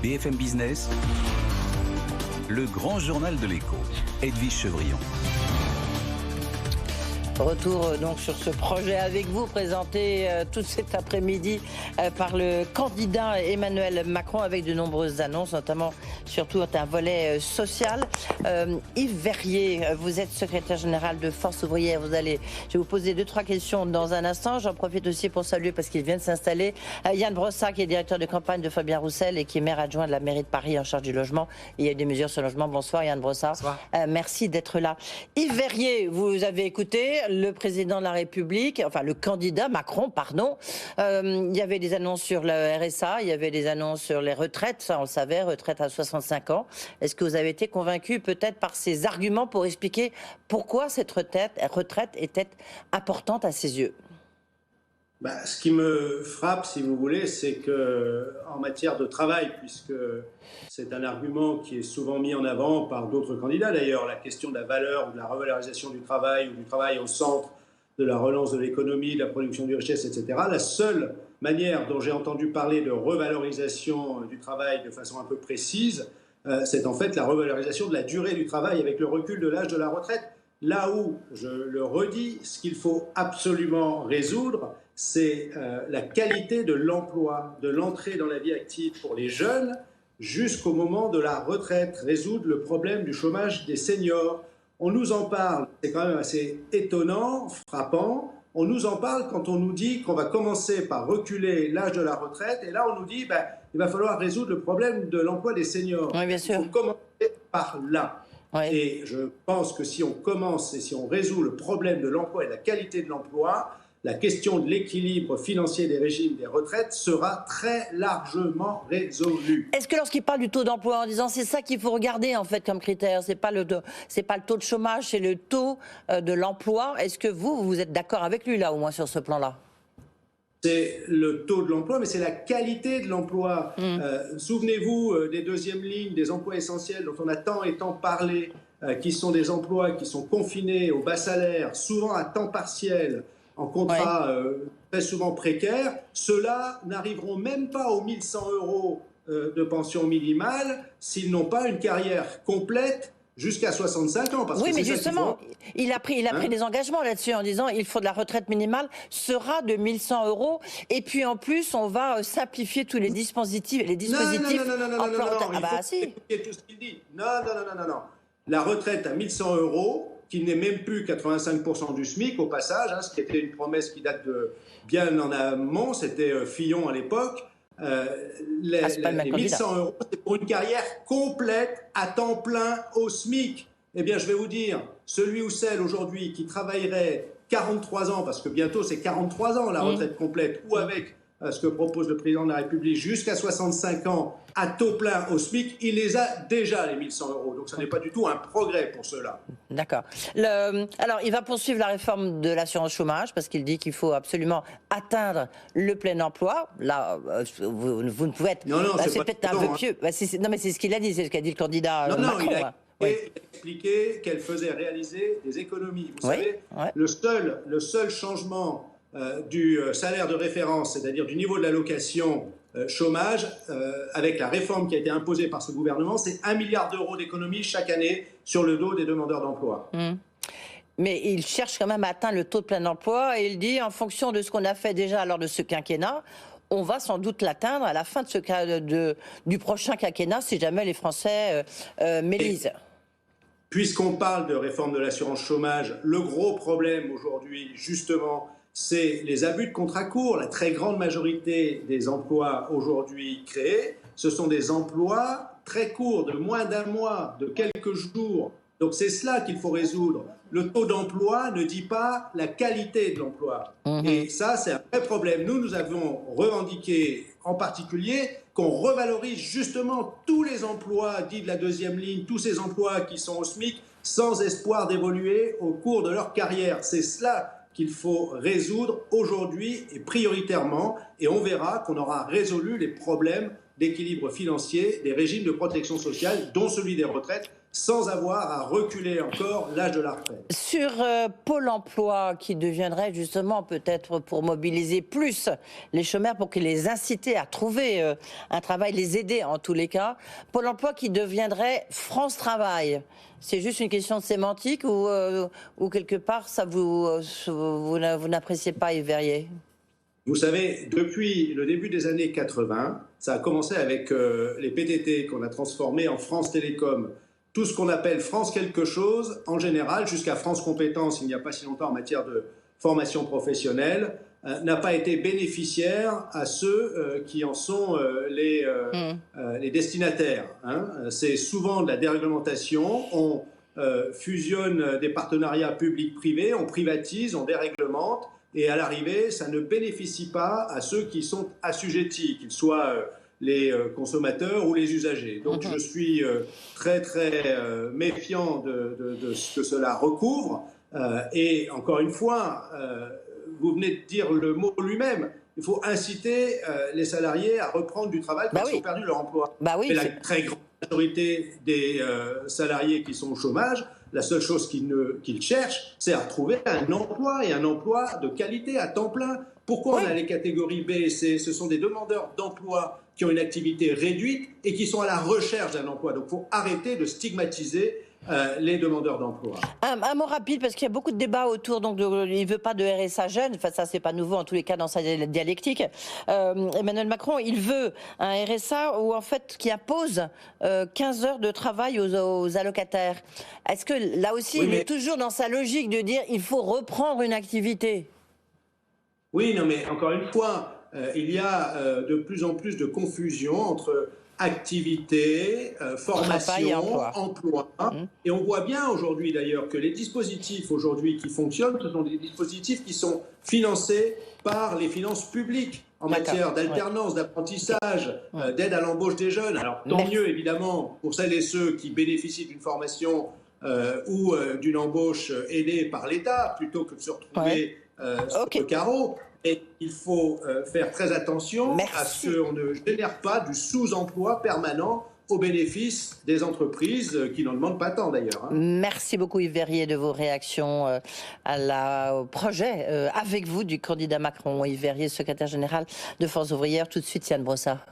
BFM Business, le grand journal de l'écho, Edwige Chevrillon. Retour donc sur ce projet avec vous, présenté tout cet après-midi par le candidat Emmanuel Macron, avec de nombreuses annonces, notamment surtout un volet social. Yves Verrier, vous êtes secrétaire général de Force Ouvrière. Je vais vous poser 2-3 questions dans un instant. J'en profite aussi pour saluer, parce qu'il vient de s'installer, Yann Brossat, qui est directeur de campagne de Fabien Roussel et qui est maire adjoint de la mairie de Paris en charge du logement. Il y a eu des mesures sur le logement. Bonsoir Yann Brossat. Bonsoir. Merci d'être là. Yves Verrier, vous avez écouté le président de la République, enfin le candidat Macron, pardon. Il y avait des annonces sur le RSA, il y avait des annonces sur les retraites, ça on le savait, retraite à 65 ans. Est-ce que vous avez été convaincu peut-être par ces arguments pour expliquer pourquoi cette retraite était importante à ses yeux? Ce qui me frappe, si vous voulez, c'est qu'en matière de travail, puisque c'est un argument qui est souvent mis en avant par d'autres candidats d'ailleurs, la question de la valeur ou de la revalorisation du travail ou du travail au centre de la relance de l'économie, de la production de richesse, etc. La seule manière dont j'ai entendu parler de revalorisation du travail de façon un peu précise, c'est en fait la revalorisation de la durée du travail avec le recul de l'âge de la retraite. Là où, je le redis, ce qu'il faut absolument résoudre, c'est la qualité de l'emploi, de l'entrée dans la vie active pour les jeunes jusqu'au moment de la retraite, résoudre le problème du chômage des seniors. On nous en parle, c'est quand même assez étonnant, frappant, on nous en parle quand on nous dit qu'on va commencer par reculer l'âge de la retraite, et là on nous dit il va falloir résoudre le problème de l'emploi des seniors. Oui, bien sûr. Il faut commencer par là. Oui. Et je pense que si on commence et si on résout le problème de l'emploi et de la qualité de l'emploi, la question de l'équilibre financier des régimes des retraites sera très largement résolue. Est-ce que lorsqu'il parle du taux d'emploi, en disant c'est ça qu'il faut regarder en fait comme critère, c'est pas le taux de chômage, c'est le taux de l'emploi, est-ce que vous êtes d'accord avec lui là, au moins sur ce plan-là? C'est le taux de l'emploi, mais c'est la qualité de l'emploi. Souvenez-vous des deuxièmes lignes, des emplois essentiels dont on a tant et tant parlé, qui sont des emplois qui sont confinés au bas salaire, souvent à temps partiel, en contrat très souvent précaire. Ceux-là n'arriveront même pas aux 1100 € de pension minimale s'ils n'ont pas une carrière complète jusqu'à 65 ans. Parce oui, que mais justement, il a pris des engagements là-dessus en disant il faut de la retraite minimale sera de 1100 €. Et puis en plus, on va simplifier tous les dispositifs. Non. Ah bah si. Écoutez tout ce qu'il dit. Non. La retraite à 1100 €, qui n'est même plus 85% du SMIC au passage, ce qui était une promesse qui date de bien en amont, c'était Fillon à l'époque. Les 1100 €, c'est pour une carrière complète à temps plein au SMIC. Eh bien, je vais vous dire, celui ou celle aujourd'hui qui travaillerait 43 ans, parce que bientôt c'est 43 ans la retraite complète, ou avec ce que propose le président de la République, jusqu'à 65 ans à taux plein au SMIC, il les a déjà, les 1100 €. Donc, ce n'est pas du tout un progrès pour cela. D'accord. Alors, il va poursuivre la réforme de l'assurance chômage, parce qu'il dit qu'il faut absolument atteindre le plein emploi. Là, vous ne pouvez être... Non, c'est peut-être un peu pieux. Non, mais c'est ce qu'il a dit, c'est ce qu'a dit le candidat Macron. Il a expliqué qu'elle faisait réaliser des économies. Vous savez, le seul changement du salaire de référence, c'est-à-dire du niveau de l'allocation chômage, avec la réforme qui a été imposée par ce gouvernement, c'est 1 milliard d'euros d'économies chaque année sur le dos des demandeurs d'emploi. Mais il cherche quand même à atteindre le taux de plein emploi, et il dit, en fonction de ce qu'on a fait déjà lors de ce quinquennat, on va sans doute l'atteindre à la fin de du prochain quinquennat, si jamais les Français m'élisent. Puisqu'on parle de réforme de l'assurance chômage, le gros problème aujourd'hui, justement, c'est les abus de contrat court. La très grande majorité des emplois aujourd'hui créés, ce sont des emplois très courts, de moins d'un mois, de quelques jours. Donc c'est cela qu'il faut résoudre. Le taux d'emploi ne dit pas la qualité de l'emploi. Et ça, c'est un vrai problème. Nous avons revendiqué en particulier qu'on revalorise justement tous les emplois dits de la deuxième ligne, tous ces emplois qui sont au SMIC, sans espoir d'évoluer au cours de leur carrière. C'est cela qu'il faut résoudre aujourd'hui et prioritairement, et on verra qu'on aura résolu les problèmes d'équilibre financier des régimes de protection sociale, dont celui des retraites, sans avoir à reculer encore l'âge de la retraite. Sur Pôle emploi, qui deviendrait justement peut-être pour mobiliser plus les chômeurs, pour les inciter à trouver un travail, les aider en tous les cas, Pôle emploi qui deviendrait France Travail. C'est juste une question de sémantique ou quelque part ça vous n'appréciez pas, Yves Verrier? Vous savez, depuis le début des années 80, ça a commencé avec les PTT qu'on a transformés en France Télécom. Tout ce qu'on appelle France quelque chose, en général, jusqu'à France Compétences, il n'y a pas si longtemps en matière de formation professionnelle, n'a pas été bénéficiaire à ceux qui en sont les destinataires. Hein. C'est souvent de la déréglementation, on fusionne des partenariats publics-privés, on privatise, on déréglemente, et à l'arrivée, ça ne bénéficie pas à ceux qui sont assujettis, qu'ils soient les consommateurs ou les usagers. Donc je suis très méfiant de ce que cela recouvre. Et encore une fois, vous venez de dire le mot lui-même. Il faut inciter les salariés à reprendre du travail quand ils ont perdu leur emploi. Et la très grande majorité des salariés qui sont au chômage, la seule chose qu'ils cherchent, c'est à retrouver un emploi, et un emploi de qualité à temps plein. Pourquoi on a les catégories B et C? Ce sont des demandeurs d'emploi qui ont une activité réduite et qui sont à la recherche d'un emploi. Donc il faut arrêter de stigmatiser les demandeurs d'emploi. Un mot rapide, parce qu'il y a beaucoup de débats autour, donc il ne veut pas de RSA jeune, enfin ça c'est pas nouveau en tous les cas dans sa dialectique. Emmanuel Macron, il veut un RSA où en fait qui impose 15 heures de travail aux allocataires. Est-ce que là aussi il est toujours dans sa logique de dire il faut reprendre une activité? Oui, non mais encore une fois, il y a de plus en plus de confusion entre activité, formation, emploi. Et on voit bien aujourd'hui d'ailleurs que les dispositifs aujourd'hui qui fonctionnent, ce sont des dispositifs qui sont financés par les finances publiques en matière d'alternance, d'apprentissage, d'aide à l'embauche des jeunes. Alors tant mieux évidemment pour celles et ceux qui bénéficient d'une formation ou d'une embauche aidée par l'État plutôt que de se retrouver sur le carreau. Et il faut faire très attention à ce qu'on ne génère pas du sous-emploi permanent au bénéfice des entreprises qui n'en demandent pas tant d'ailleurs. Merci beaucoup Yves Verrier de vos réactions au projet avec vous du candidat Macron. Yves Verrier, secrétaire général de Force ouvrière. Tout de suite, Yann Brossard.